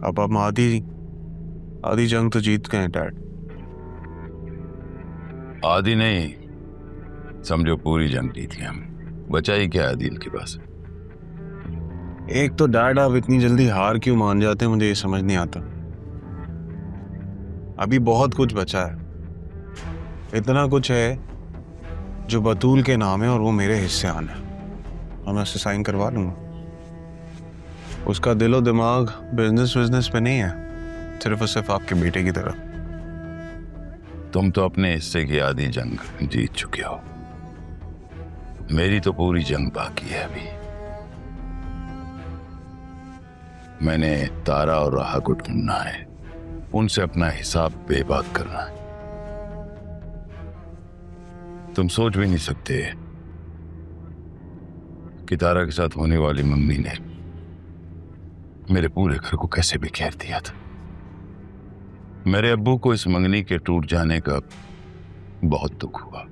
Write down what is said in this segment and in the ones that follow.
अब हम आधी आधी जंग तो जीत गए डैड। आधी नहीं, समझो पूरी जंग जीती हम। बचा ही क्या है दिल के पास? एक तो डैड आप इतनी जल्दी हार क्यों मान जाते हैं, मुझे ये समझ नहीं आता। अभी बहुत कुछ बचा है, इतना कुछ है जो बतूल के नाम है और वो मेरे हिस्से आना है, और मैं उससे साइन करवा लूंगा। उसका दिलो दिमाग बिजनेस पे नहीं है, सिर्फ और सिर्फ आपके बेटे की तरह। तुम तो अपने हिस्से की आधी जंग जीत चुके हो, मेरी तो पूरी जंग बाकी है अभी। मैंने तारा और राहा को ढूंढना है, उनसे अपना हिसाब बेबाक करना है। तुम सोच भी नहीं सकते कि तारा के साथ होने वाली मंगनी ने मेरे पूरे घर को कैसे बिखेर दिया था। मेरे अब्बू को इस मंगनी के टूट जाने का बहुत दुख हुआ।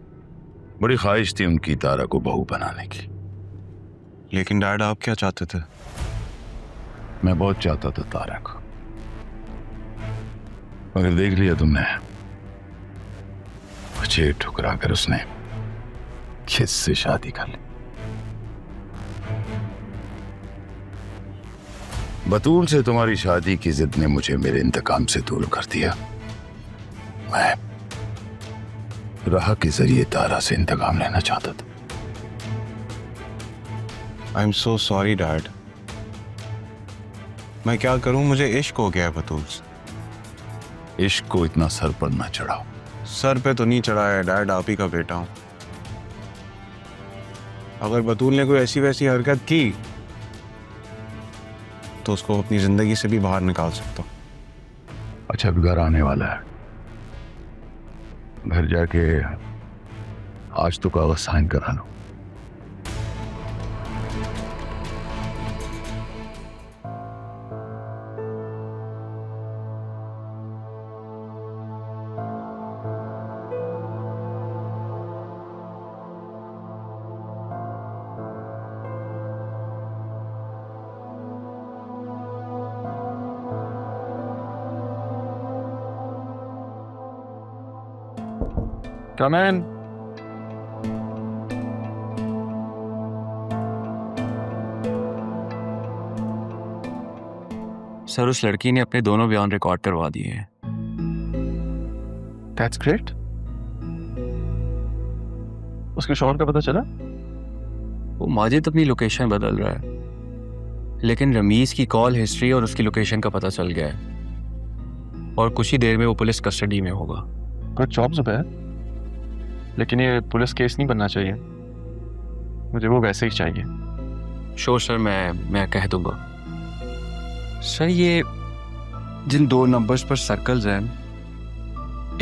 बड़ी ख्वाहिश थी उनकी तारा को बहू बनाने की। लेकिन डैड आप क्या चाहते थे? मैं बहुत चाहता था तारा को, मगर देख लिया तुमने, मुझे ठुकरा कर उसने किससे शादी कर ली। बतूल से तुम्हारी शादी की जिद ने मुझे मेरे इंतकाम से दूर कर दिया। मैं राह के जरिए तारा से इंतकाम लेना चाहता था। I am so sorry dad. मैं क्या करूं, मुझे इश्क हो गया है बतूल से। इश्क को इतना सर पर ना चढ़ाओ। सर पे तो नहीं चढ़ाया है डैड, आप ही का बेटा हूं। अगर बतूल ने कोई ऐसी वैसी हरकत की तो उसको अपनी जिंदगी से भी बाहर निकाल सकता हूं। अच्छा, अब घर आने वाला है, घर जाके आज तो कागज साइन करा लो। Come in. सर, उस लड़की ने अपने दोनों बयान रिकॉर्ड करवा दिए हैं। That's great. उसके शौहर का पता चला? वो माजिद अपनी लोकेशन बदल रहा है, लेकिन रमीज की कॉल हिस्ट्री और उसकी लोकेशन का पता चल गया है, और कुछ ही देर में वो पुलिस कस्टडी में होगा। गुड जॉब ज़ुबैर, लेकिन ये पुलिस केस नहीं बनना चाहिए, मुझे वो वैसे ही चाहिए। श्योर सर, मैं कह दूंगा। सर, ये जिन 2 नंबर्स पर सर्कल्स हैं,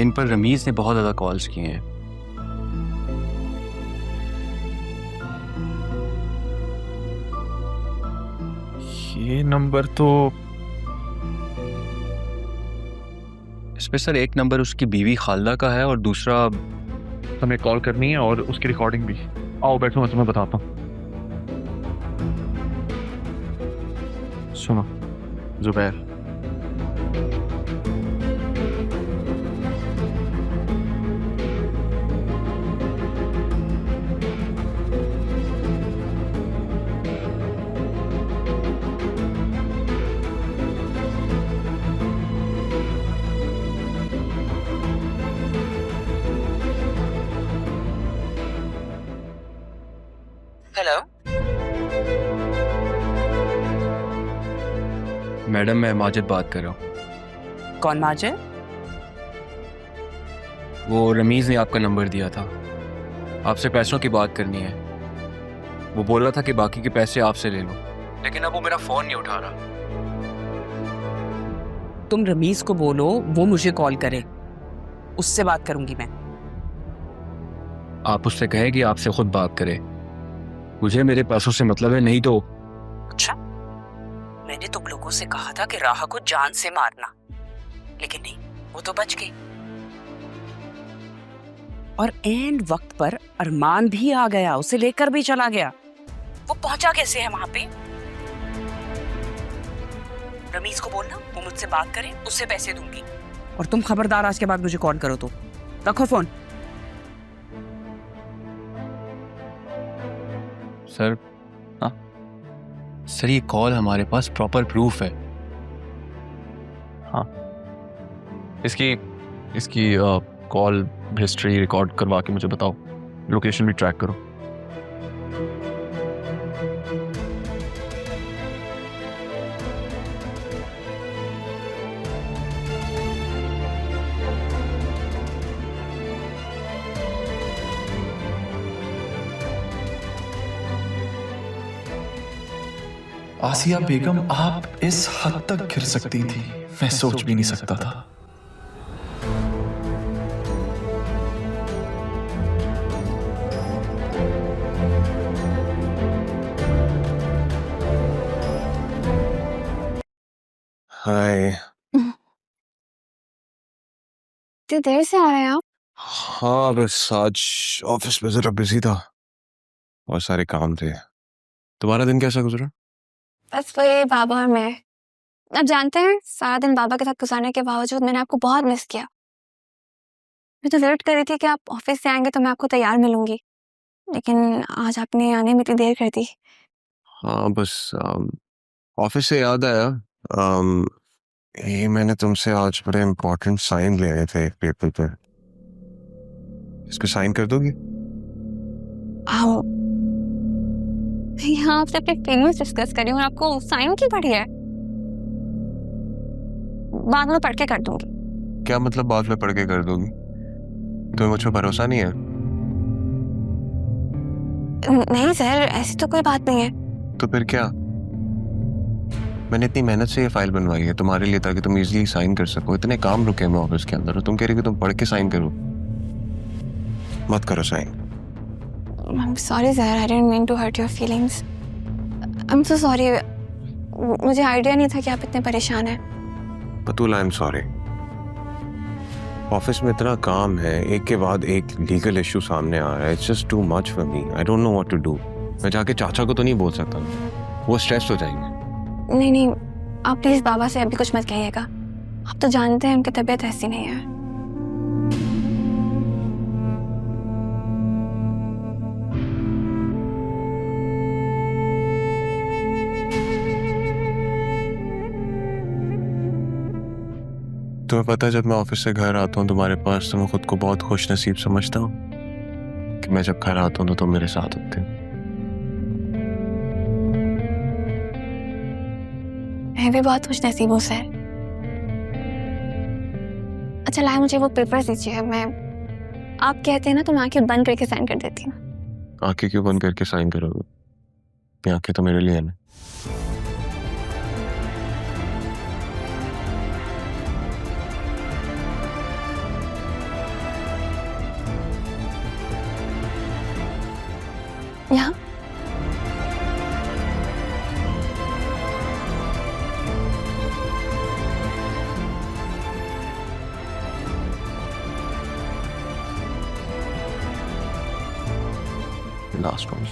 इन पर रमीज ने बहुत ज़्यादा कॉल्स किए हैं। ये नंबर तो इस पे सर एक नंबर उसकी बीवी खालदा का है और दूसरा हमें कॉल करनी है और उसकी रिकॉर्डिंग भी। आओ बैठो, मैं तुम्हें बताता हूँ। सुनो ज़ुबैर, हेलो मैडम, मैं माजिद बात कर रहा हूँ। कौन माजिद? वो रमीज ने आपका नंबर दिया था, आपसे पैसों की बात करनी है। वो बोल रहा था कि बाकी के पैसे आपसे ले लो, लेकिन अब वो मेरा फोन नहीं उठा रहा। तुम रमीज को बोलो वो मुझे कॉल करे, उससे बात करूंगी मैं। आप उससे कहें कि आपसे खुद बात करे, मुझे मेरे पैसों से मतलब है, नहीं तो। अच्छा, मैंने तुम लोगों से कहा था कि राह को जान से मारना, लेकिन नहीं, वो तो बच गई। और एंड वक्त पर अरमान भी आ गया, उसे लेकर भी चला गया। वो पहुंचा कैसे है वहां पे? रमीज को बोलना वो मुझसे बात करे, उससे पैसे दूंगी। और तुम खबरदार आज के बाद मुझे कॉल करो तो रखो फोन। सर, हाँ सर, ये कॉल हमारे पास प्रॉपर प्रूफ है। इसकी कॉल हिस्ट्री रिकॉर्ड करवा के मुझे बताओ, लोकेशन भी ट्रैक करो। आसिया बेगम, आप इस हद तक गिर सकती थी, मैं सोच भी नहीं सकता था। हाय। इतनी देर से आ रहे हैं आप? हाँ बस आज ऑफिस में जरा बिजी था, बहुत सारे काम थे। तुम्हारा दिन कैसा गुजरा? बस वही बाबा और मैं। आप जानते हैं, सारा दिन बाबा के साथ गुजारने के बावजूद मैंने आपको बहुत मिस किया। मैं तो वेट कर रही थी कि आप ऑफिस से आएंगे तो मैं आपको तैयार मिलूंगी, लेकिन आज आपने आने में इतनी देर कर दी। हाँ बस ऑफिस से याद आया, ये मैंने तुमसे आज बड़े इम्पोर्टेंट साइन ले आए थे एक पेपर पे, इस पे साइन कर दोगी? आओ, मैं यहाँ आपसे अपने फीलिंग्स डिस्कस कर रही हूँ और आपको साइन की पड़ी है। बाद में पढ़ के कर दूंगी। क्या मतलब बाद में पढ़ के कर दोगी? तुम्हें मुझ पर भरोसा नहीं है? नहीं सर, ऐसी तो कोई बात नहीं है। तो फिर क्या? मैंने इतनी मेहनत से ये फाइल बनवाई है तुम्हारे लिए ताकि तुम इजीली साइन कर सको। इतने काम रुके मैं ऑफिस के अंदर और तुम कह रही कि तुम पढ़ के साइन करो। मत करो sign. I'm sorry sir, I didn't mean to hurt your feelings. I'm so sorry. मुझे आइडिया नहीं था कि आप इतने परेशान हैं। बतूल, आई एम सॉरी। ऑफिस में इतना काम है, एक के बाद एक लीगल इशू सामने आ रहा है। It's just too much for me. I don't know what to do. मैं जाके चाचा को तो नहीं बोल सकता, वो स्ट्रेस हो जाएंगे। नहीं नहीं, आप प्लीज बाबा से अभी कुछ मत कहिएगा। आप तो जानते हैं उनकी तबीयत ऐसी नहीं है। तुम्हें पता है, जब मैं ऑफिस से घर आता हूँ तुम्हारे पास तो मैं खुद को बहुत खुश नसीब समझता हूँ कि मैं जब घर आता हूँ तो तुम मेरे साथ होते हो। मैं भी बहुत खुश नसीब हूँ सर। अच्छा लाए, मुझे वो पेपर दीजिए। मैं, आप कहते हैं ना तो मैं आंखें बंद करके साइन कर देती हूँ। आंखें क्यों बंद करके साइन करोगे? ये आंखें तो मेरे लिए है ना। यहाँ लास्ट वन।